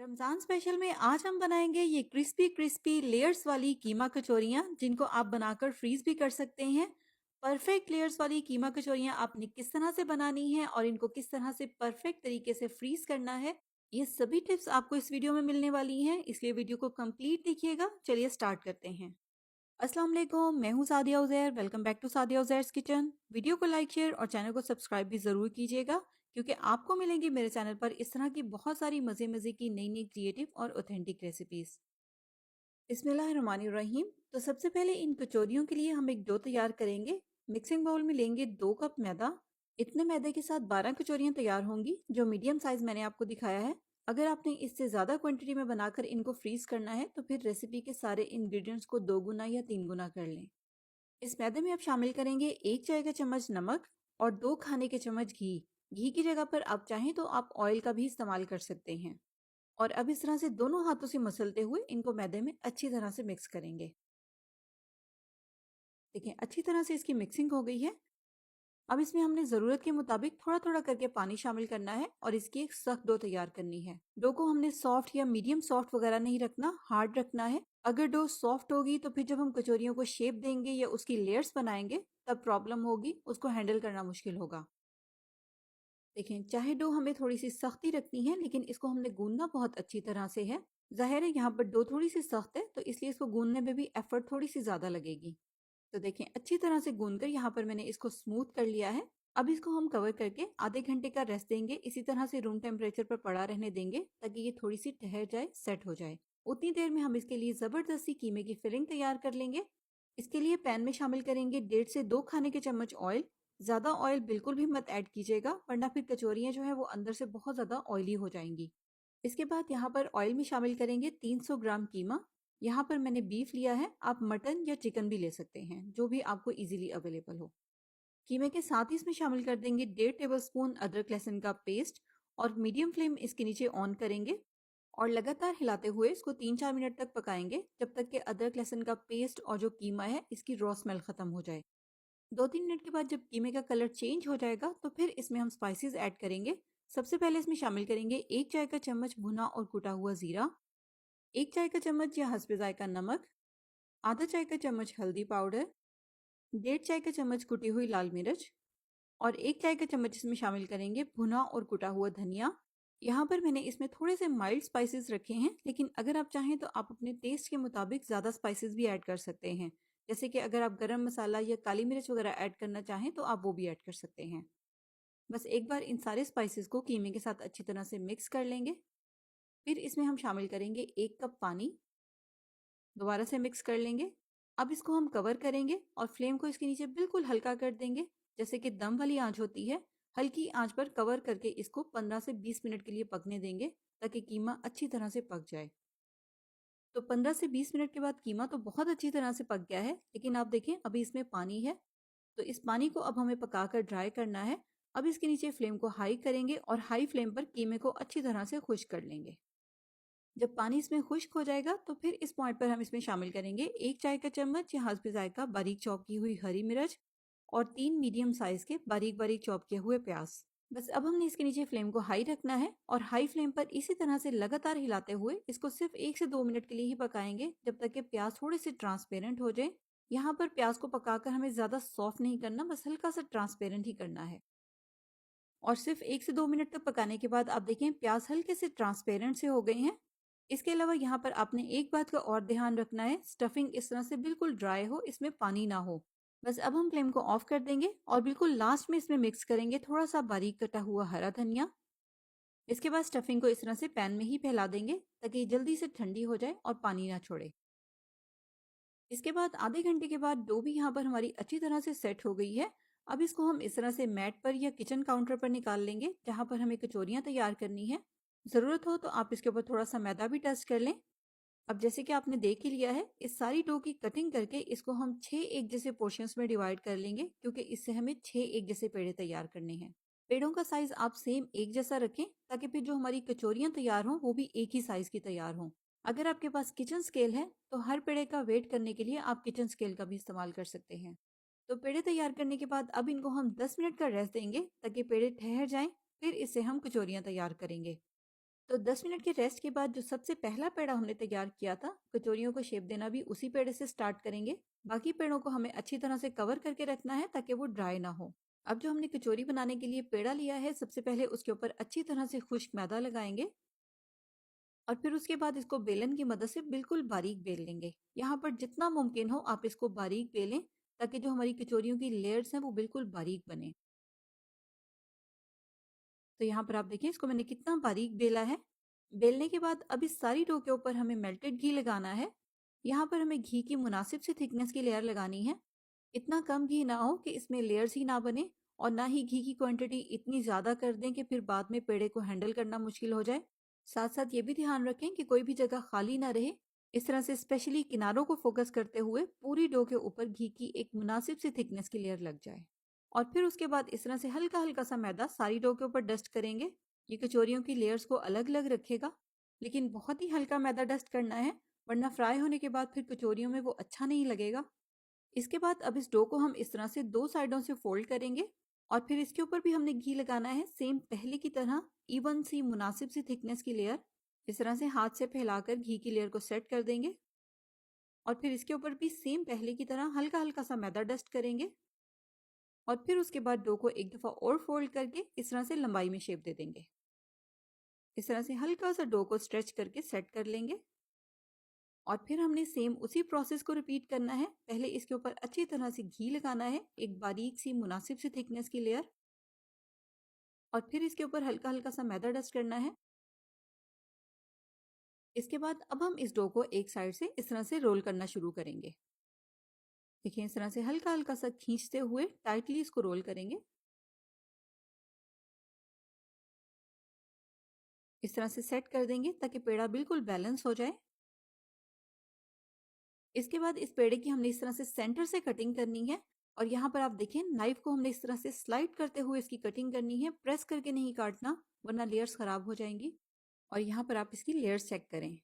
Ramzan special में आज हम बनाएंगे ये क्रिस्पी क्रिस्पी लेयर्स वाली कीमा कचौरियाँ जिनको आप बनाकर फ्रीज भी कर सकते हैं। परफेक्ट लेयर्स वाली कीमा कचौरियाँ आपने किस तरह से बनानी है और इनको किस तरह से परफेक्ट तरीके से फ्रीज करना है, ये सभी टिप्स आपको इस वीडियो में मिलने वाली हैं, इसलिए वीडियो को कंप्लीट देखिएगा। चलिए स्टार्ट करते हैं। अस्सलाम वालेकुम, मैं हूँ Sadia Uzair. Welcome back to Sadia Uzair's kitchen. Video को लाइक शेयर और चैनल को सब्सक्राइब भी ज़रूर कीजिएगा, क्योंकि आपको मिलेंगी मेरे चैनल पर इस तरह की बहुत सारी मज़े मज़े की नई नई क्रिएटिव और ऑथेंटिक रेसिपीज़। बिस्मिल्लाहिर्रहमानिर्रहीम। तो सबसे पहले इन कचौरियों के लिए हम एक डो तैयार करेंगे। मिक्सिंग बाउल में लेंगे 2 कप मैदा। इतने मैदे के साथ 12 कचौरियाँ तैयार होंगी, जो मीडियम साइज़ मैंने आपको दिखाया है। अगर आपने इससे ज़्यादा क्वांटिटी में बनाकर इनको फ्रीज करना है तो फिर रेसिपी के सारे इंग्रेडिएंट्स को 2 गुना या 3 गुना कर लें। इस मैदे में आप शामिल करेंगे 1 चाय का चम्मच नमक और 2 खाने के चम्मच घी। घी की जगह पर आप चाहें तो आप ऑयल का भी इस्तेमाल कर सकते हैं। और अब इस तरह से दोनों हाथों से मसलते हुए इनको मैदे में अच्छी तरह से मिक्स करेंगे। देखिए, अच्छी तरह से इसकी मिक्सिंग हो गई है। अब इसमें हमने ज़रूरत के मुताबिक थोड़ा थोड़ा करके पानी शामिल करना है और इसकी एक सख्त डो तैयार करनी है। डो को हमने सॉफ्ट या मीडियम सॉफ्ट वगैरह नहीं रखना, हार्ड रखना है। अगर डो सॉफ्ट होगी तो फिर जब हम कचौरियों को शेप देंगे या उसकी लेयर्स बनाएंगे तब प्रॉब्लम होगी, उसको हैंडल करना मुश्किल होगा। देखें, चाहे डो हमें थोड़ी सी सख्ती रखनी है, लेकिन इसको हमने गूंदना बहुत अच्छी तरह से है। जाहिर है यहाँ पर डो थोड़ी सी सख्त है, तो इसलिए इसको गूंदने में भी एफर्ट थोड़ी सी ज़्यादा लगेगी। तो देखें, अच्छी तरह से गूंद कर यहाँ पर मैंने इसको स्मूथ कर लिया है। अब इसको हम कवर करके आधे घंटे का रेस्ट देंगे। इसी तरह से रूम टेम्परेचर पर पड़ा रहने देंगे ताकि ये थोड़ी सी ठहर जाए, सेट हो जाए। उतनी देर में हम इसके लिए ज़बरदस्ती कीमे की फिलिंग तैयार कर लेंगे। इसके लिए पैन में शामिल करेंगे 1.5 से 2 खाने के चम्मच ऑयल। ज़्यादा ऑयल बिल्कुल भी मत ऐड कीजिएगा, वरना फिर कचौरियाँ जो है वो अंदर से बहुत ज़्यादा ऑयली हो जाएंगी। इसके बाद यहाँ पर ऑयल में शामिल करेंगे 300 ग्राम कीमा। यहाँ पर मैंने बीफ लिया है, आप मटन या चिकन भी ले सकते हैं, जो भी आपको इजीली अवेलेबल हो। कीमे के साथ ही इसमें शामिल कर देंगे 1.5 टेबलस्पून अदरक लहसुन का पेस्ट और मीडियम फ्लेम इसके नीचे ऑन करेंगे और लगातार हिलाते हुए इसको 3-4 मिनट तक पकाएंगे, जब तक कि अदरक लहसुन का पेस्ट और जो कीमा है इसकी रॉ स्मेल खत्म हो जाए। 2-3 मिनट के बाद जब कीमे का कलर चेंज हो जाएगा तो फिर इसमें हम स्पाइसेस ऐड करेंगे। सबसे पहले इसमें शामिल करेंगे 1 चाय का चम्मच भुना और कुटा हुआ जीरा, 1 चाय का चम्मच या हस्बे जायका नमक, आधा चाय का चम्मच हल्दी पाउडर, 1.5 चाय का चम्मच कुटी हुई लाल मिर्च और 1 चाय का चम्मच इसमें शामिल करेंगे भुना और कुटा हुआ धनिया। यहाँ पर मैंने इसमें थोड़े से माइल्ड स्पाइसेस रखे हैं, लेकिन अगर आप चाहें तो आप अपने टेस्ट के मुताबिक ज़्यादा स्पाइसेस भी ऐड कर सकते हैं। जैसे कि अगर आप गरम मसाला या काली मिर्च वगैरह ऐड करना चाहें तो आप वो भी ऐड कर सकते हैं। बस एक बार इन सारे स्पाइसेस को कीमे के साथ अच्छी तरह से मिक्स कर लेंगे। फिर इसमें हम शामिल करेंगे 1 कप पानी। दोबारा से मिक्स कर लेंगे। अब इसको हम कवर करेंगे और फ्लेम को इसके नीचे बिल्कुल हल्का कर देंगे, जैसे कि दम वाली आंच होती है। हल्की आंच पर कवर करके इसको 15 से 20 मिनट के लिए पकने देंगे, ताकि कीमा अच्छी तरह से पक जाए। तो 15 से 20 मिनट के बाद कीमा तो बहुत अच्छी तरह से पक गया है, लेकिन आप देखें अभी इसमें पानी है। तो इस पानी को अब हमें पकाकर ड्राई करना है। अब इसके नीचे फ्लेम को हाई करेंगे और हाई फ्लेम पर कीमे को अच्छी तरह से खुश्क कर लेंगे। जब पानी इसमें खुश्क हो जाएगा तो फिर इस पॉइंट पर हम इसमें शामिल करेंगे 1 चाय का चम्मच या हस्बे जायका बारीक चॉप की हुई हरी मिर्च और 3 मीडियम साइज के बारीक बारीक चॉप किए हुए प्याज। बस अब हमने इसके नीचे फ्लेम को हाई रखना है और हाई फ्लेम पर इसी तरह से लगातार हिलाते हुए इसको सिर्फ 1 से 2 मिनट के लिए ही पकाएंगे, जब तक कि प्याज थोड़े से ट्रांसपेरेंट हो जाए। यहाँ पर प्याज को पकाकर हमें ज्यादा सॉफ्ट नहीं करना, बस हल्का सा ट्रांसपेरेंट ही करना है। और सिर्फ 1 से 2 मिनट तक पकाने के बाद आप देखें प्याज हल्के से ट्रांसपेरेंट से हो गए हैं। इसके अलावा यहाँ पर आपने एक बात का और ध्यान रखना है, स्टफिंग इस तरह से बिल्कुल ड्राई हो, इसमें पानी ना हो। बस अब हम फ्लेम को ऑफ कर देंगे और बिल्कुल लास्ट में इसमें मिक्स करेंगे थोड़ा सा बारीक कटा हुआ हरा धनिया। इसके बाद स्टफिंग को इस तरह से पैन में ही फैला देंगे ताकि ये जल्दी से ठंडी हो जाए और पानी ना छोड़े। इसके बाद आधे घंटे के बाद डो भी यहाँ पर हमारी अच्छी तरह से सेट हो गई है। अब इसको हम इस तरह से मैट पर या किचन काउंटर पर निकाल लेंगे, जहाँ पर हमें कचौरियाँ तैयार करनी है। ज़रूरत हो तो आप इसके ऊपर थोड़ा सा मैदा भी टच कर लें। अब जैसे कि आपने देख ही लिया है, इस सारी डो की कटिंग करके इसको हम 6 एक जैसे पोर्शंस में डिवाइड कर लेंगे, क्योंकि इससे हमें 6 एक जैसे पेड़े तैयार करने हैं। पेड़ों का साइज आप सेम एक जैसा रखें, ताकि फिर जो हमारी कचौरियाँ तैयार हों वो भी एक ही साइज की तैयार हों। अगर आपके पास किचन स्केल है तो हर पेड़े का वेट करने के लिए आप किचन स्केल का भी इस्तेमाल कर सकते हैं। तो पेड़े तैयार करने के बाद अब इनको हम 10 मिनट का रेस्ट देंगे ताकि पेड़े ठहर जाएं। फिर इससे हम कचौरियाँ तैयार करेंगे। तो 10 मिनट के रेस्ट के बाद जो सबसे पहला पेड़ा हमने तैयार किया था, कचौरियों को शेप देना भी उसी पेड़े से स्टार्ट करेंगे। बाकी पेड़ों को हमें अच्छी तरह से कवर करके रखना है ताकि वो ड्राई ना हो। अब जो हमने कचौरी बनाने के लिए पेड़ा लिया है, सबसे पहले उसके ऊपर अच्छी तरह से खुश्क मैदा लगाएंगे और फिर उसके बाद इसको बेलन की मदद से बिल्कुल बारीक बेल लेंगे। यहाँ पर जितना मुमकिन हो आप इसको बारीक बेलें ताकि जो हमारी कचौरियों की लेयर्स हैं वो बिल्कुल बारीक बने। तो यहाँ पर आप देखिए इसको मैंने कितना बारीक बेला है। बेलने के बाद अब इस सारी डो के ऊपर हमें मेल्टेड घी लगाना है। यहाँ पर हमें घी की मुनासिब सी थिकनेस की लेयर लगानी है। इतना कम घी ना हो कि इसमें लेयर्स ही ना बने और ना ही घी की क्वांटिटी इतनी ज़्यादा कर दें कि फिर बाद में पेड़े को हैंडल करना मुश्किल हो जाए। साथ साथ ये भी ध्यान रखें कि कोई भी जगह खाली ना रहे। इस तरह से स्पेशली किनारों को फोकस करते हुए पूरी डो के ऊपर घी की एक मुनासिब सी थिकनेस की लेयर लग जाए। और फिर उसके बाद इस तरह से हल्का हल्का सा मैदा सारी डो के ऊपर डस्ट करेंगे। ये कचौरियों की लेयर्स को अलग अलग रखेगा, लेकिन बहुत ही हल्का मैदा डस्ट करना है, वरना फ्राई होने के बाद फिर कचौरियों में वो अच्छा नहीं लगेगा। इसके बाद अब इस डो को हम इस तरह से दो साइडों से फोल्ड करेंगे और फिर इसके ऊपर भी हमने घी लगाना है, सेम पहले की तरह इवन सी मुनासिब सी थिकनेस की लेयर। इस तरह से हाथ से फैलाकर घी की लेयर को सेट कर देंगे और फिर इसके ऊपर भी सेम पहले की तरह हल्का हल्का सा मैदा डस्ट करेंगे और फिर उसके बाद डो को एक दफ़ा और फोल्ड करके इस तरह से लंबाई में शेप दे देंगे। इस तरह से हल्का सा डो को स्ट्रेच करके सेट कर लेंगे और फिर हमने सेम उसी प्रोसेस को रिपीट करना है। पहले इसके ऊपर अच्छी तरह से घी लगाना है, एक बारीक सी मुनासिब सी थिकनेस की लेयर, और फिर इसके ऊपर हल्का हल्का सा मैदा डस्ट करना है। इसके बाद अब हम इस डो को एक साइड से इस तरह से रोल करना शुरू करेंगे। देखिए इस तरह से हल्का हल्का सा खींचते हुए टाइटली इसको रोल करेंगे। इस तरह से सेट कर देंगे ताकि पेड़ा बिल्कुल बैलेंस हो जाए। इसके बाद इस पेड़े की हमने इस तरह से सेंटर से कटिंग करनी है और यहाँ पर आप देखें नाइफ को हमने इस तरह से स्लाइड करते हुए इसकी कटिंग करनी है, प्रेस करके नहीं काटना वरना लेयर्स खराब हो जाएंगी। और यहाँ पर आप इसकी लेयर्स चेक करें।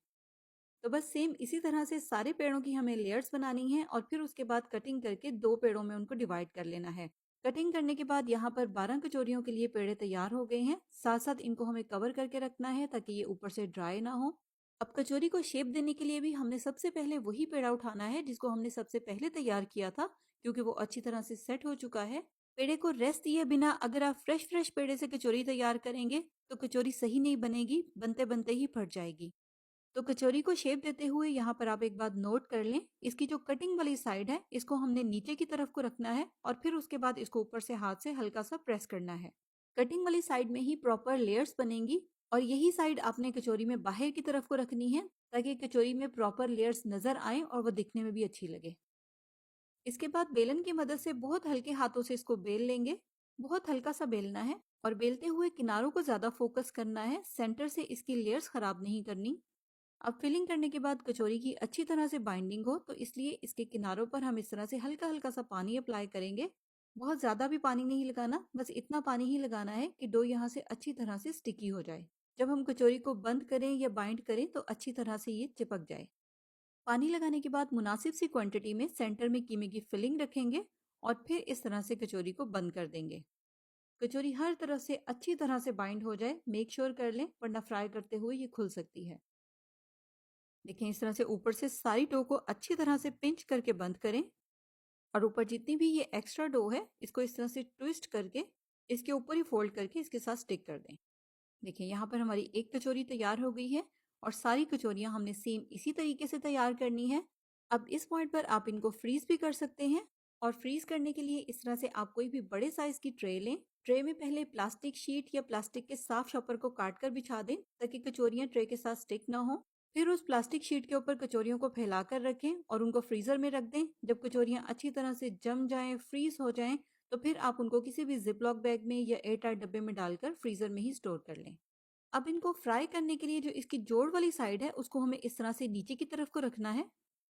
तो बस सेम इसी तरह से सारे पेड़ों की हमें लेयर्स बनानी है और फिर उसके बाद कटिंग करके दो पेड़ों में उनको डिवाइड कर लेना है। कटिंग करने के बाद यहाँ पर 12 कचौरियों के लिए पेड़े तैयार हो गए हैं। साथ साथ इनको हमें कवर करके रखना है ताकि ये ऊपर से ड्राई ना हो। अब कचौरी को शेप देने के लिए भी हमने सबसे पहले वही पेड़ा उठाना है जिसको हमने सबसे पहले तैयार किया था, क्योंकि वो अच्छी तरह से सेट हो चुका है। पेड़े को रेस्ट दिए बिना अगर आप फ्रेश फ्रेश पेड़े से कचौरी तैयार करेंगे तो कचौरी सही नहीं बनेगी, बनते बनते ही फट जाएगी। तो कचौरी को शेप देते हुए यहाँ पर आप एक बात नोट कर लें, इसकी जो कटिंग वाली साइड है इसको हमने नीचे की तरफ को रखना है और फिर उसके बाद इसको ऊपर से हाथ से हल्का सा प्रेस करना है। कटिंग वाली साइड में ही प्रॉपर लेयर्स बनेंगी और यही साइड आपने कचौरी में बाहर की तरफ को रखनी है ताकि कचौरी में प्रॉपर लेयर्स नजर आए और वो दिखने में भी अच्छी लगे। इसके बाद बेलन की मदद से बहुत हल्के हाथों से इसको बेल लेंगे। बहुत हल्का सा बेलना है और बेलते हुए किनारों को ज्यादा फोकस करना है, सेंटर से इसकी लेयर्स खराब नहीं करनी। अब फिलिंग करने के बाद कचौरी की अच्छी तरह से बाइंडिंग हो तो इसलिए इसके किनारों पर हम इस तरह से हल्का हल्का सा पानी अप्लाई करेंगे। बहुत ज़्यादा भी पानी नहीं लगाना, बस इतना पानी ही लगाना है कि डो यहाँ से अच्छी तरह से स्टिकी हो जाए। जब हम कचौरी को बंद करें या बाइंड करें तो अच्छी तरह से ये चिपक जाए। पानी लगाने के बाद मुनासिब सी क्वांटिटी में सेंटर में कीमे की फिलिंग रखेंगे और फिर इस तरह से कचौरी को बंद कर देंगे। कचौरी हर तरफ से अच्छी तरह से बाइंड हो जाए, मेक श्योर कर लें वरना फ्राई करते हुए ये खुल सकती है। देखें इस तरह से ऊपर से सारी डो को अच्छी तरह से पिंच करके बंद करें और ऊपर जितनी भी ये एक्स्ट्रा डो है इसको इस तरह से ट्विस्ट करके इसके ऊपर ही फोल्ड करके इसके साथ स्टिक कर दें। देखिए यहाँ पर हमारी एक कचौरी तैयार हो गई है और सारी कचौरियाँ हमने सेम इसी तरीके से तैयार करनी है। अब इस पॉइंट पर आप इनको फ्रीज भी कर सकते हैं और फ्रीज करने के लिए इस तरह से आप कोई भी बड़े साइज की ट्रे लें। ट्रे में पहले प्लास्टिक शीट या प्लास्टिक के साफ शॉपर को काट कर बिछा दें ताकि कचौरियाँ ट्रे के साथ स्टिक ना हो। फिर उस प्लास्टिक शीट के ऊपर कचौरियों को फैलाकर रखें और उनको फ्रीजर में रख दें। जब कचौरियाँ अच्छी तरह से जम जाएं, फ्रीज हो जाएं, तो फिर आप उनको किसी भी जिपलॉक बैग में या एयर टाइट डब्बे में डालकर फ्रीजर में ही स्टोर कर लें। अब इनको फ्राई करने के लिए जो इसकी जोड़ वाली साइड है उसको हमें इस तरह से नीचे की तरफ को रखना है।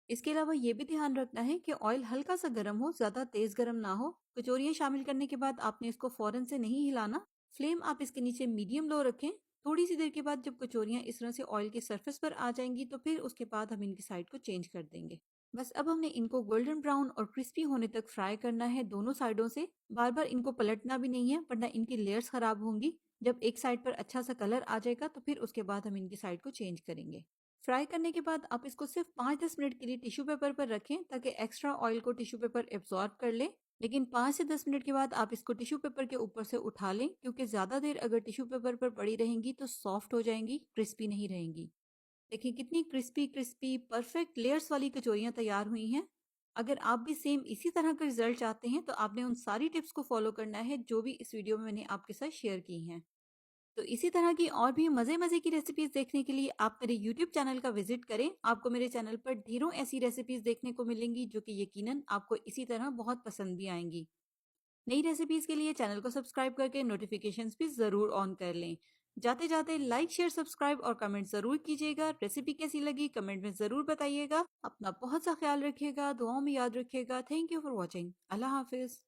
इसके अलावा ये भी ध्यान रखना है कि ऑयल हल्का सा गर्म हो, ज्यादा तेज गर्म ना हो। कचौरियां शामिल करने के बाद आपने इसको फौरन से नहीं हिलाना। फ्लेम आप इसके नीचे मीडियम लो रखें। थोड़ी सी देर के बाद जब कचौरियां इस तरह से ऑयल की सरफेस पर आ जाएंगी तो फिर उसके बाद हम इनकी साइड को चेंज कर देंगे। बस अब हमने इनको गोल्डन ब्राउन और क्रिस्पी होने तक फ्राई करना है दोनों साइडों से। बार बार इनको पलटना भी नहीं है वरना इनकी लेयर्स खराब होंगी। जब एक साइड पर अच्छा सा कलर आ जाएगा तो फिर उसके बाद हम इनकी साइड को चेंज करेंगे। फ्राई करने के बाद आप इसको सिर्फ 5-10 मिनट के लिए टिश्यू पेपर पर रखें ताकि एक्स्ट्रा ऑयल को टिश्यू पेपर एब्जॉर्ब कर ले। लेकिन 5 से 10 मिनट के बाद आप इसको टिश्यू पेपर के ऊपर से उठा लें, क्योंकि ज्यादा देर अगर टिश्यू पेपर पर पड़ी रहेंगी तो सॉफ्ट हो जाएंगी, क्रिस्पी नहीं रहेंगी। देखिए कितनी क्रिस्पी क्रिस्पी परफेक्ट लेयर्स वाली कचौरियाँ तैयार हुई हैं। अगर आप भी सेम इसी तरह का रिजल्ट चाहते हैं तो आपने उन सारी टिप्स को फॉलो करना है जो भी इस वीडियो में मैंने आपके साथ शेयर की हैं। तो इसी तरह की और भी मज़े मज़े की रेसिपीज देखने के लिए आप मेरे यूट्यूब चैनल का विजिट करें। आपको मेरे चैनल पर ढेरों ऐसी रेसिपीज देखने को मिलेंगी जो कि यकीनन आपको इसी तरह बहुत पसंद भी आएंगी। नई रेसिपीज के लिए चैनल को सब्सक्राइब करके नोटिफिकेशंस भी जरूर ऑन कर लें। जाते जाते लाइक शेयर सब्सक्राइब और कमेंट जरूर कीजिएगा। रेसिपी कैसी लगी कमेंट में जरूर बताइएगा। अपना बहुत सा ख्याल रखिएगा, दुआओं में याद रखिएगा। Thank you for watching. Allah Hafiz.